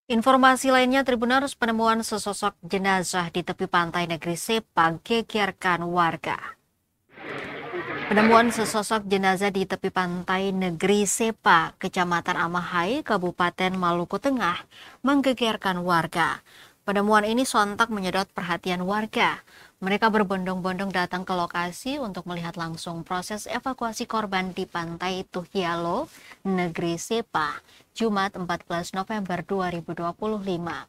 Informasi lainnya, Tribuners, penemuan sesosok jenazah di tepi pantai Negeri Sepa gegerkan warga. Penemuan sesosok jenazah di tepi pantai Negeri Sepa, Kecamatan Amahai, Kabupaten Maluku Tengah, menggegerkan warga. Penemuan ini sontak menyedot perhatian warga. Mereka berbondong-bondong datang ke lokasi untuk melihat langsung proses evakuasi korban di pantai Tuhialo, Negeri Sepa, Jumat 14 November 2025.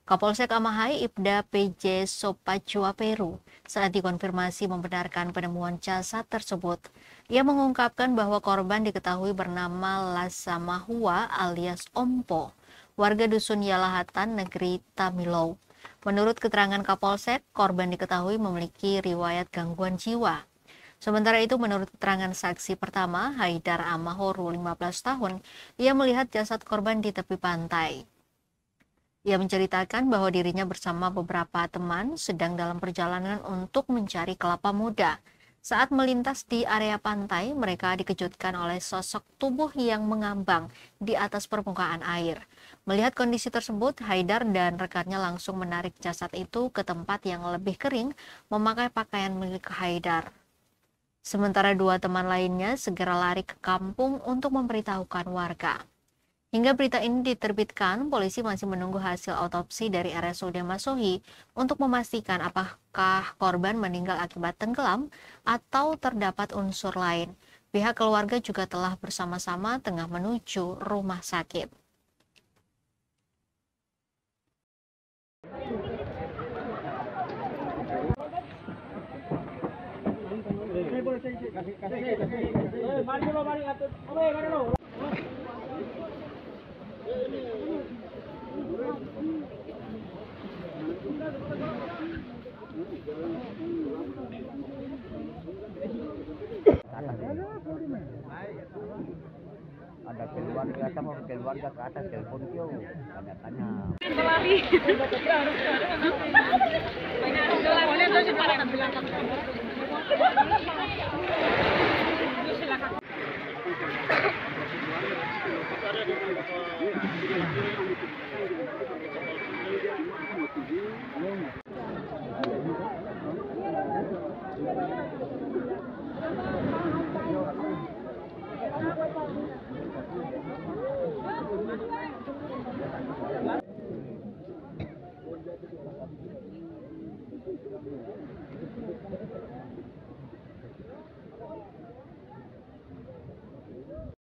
Kapolsek Amahai Ibda PJ Sopacua Peru saat dikonfirmasi membenarkan penemuan jasad tersebut. Ia mengungkapkan bahwa korban diketahui bernama Lasamahua alias Ompo, warga dusun Yalahatan, Negeri Tamilow. Menurut keterangan Kapolsek, korban diketahui memiliki riwayat gangguan jiwa. Sementara itu, menurut keterangan saksi pertama, Haidar Amahoru, 15 tahun, ia melihat jasad korban di tepi pantai. Ia menceritakan bahwa dirinya bersama beberapa teman sedang dalam perjalanan untuk mencari kelapa muda. Saat melintas di area pantai, mereka dikejutkan oleh sosok tubuh yang mengambang di atas permukaan air. Melihat kondisi tersebut, Haidar dan rekannya langsung menarik jasad itu ke tempat yang lebih kering memakai pakaian milik Haidar. Sementara dua teman lainnya segera lari ke kampung untuk memberitahukan warga. Hingga berita ini diterbitkan, polisi masih menunggu hasil autopsi dari RSUD Masohi untuk memastikan apakah korban meninggal akibat tenggelam atau terdapat unsur lain. Pihak keluarga juga telah bersama-sama tengah menuju rumah sakit. Ada keluarga sama keluarga ke atas telepon kyo tanya-tanya.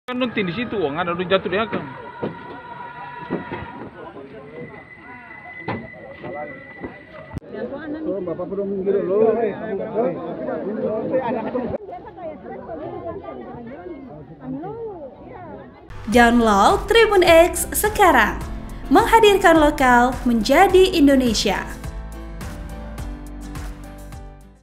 Kan nanti di situ uang ada udah jatuh di akam. Oh, Bapak perlu minggir dulu. Download Tribun X sekarang, menghadirkan lokal menjadi Indonesia.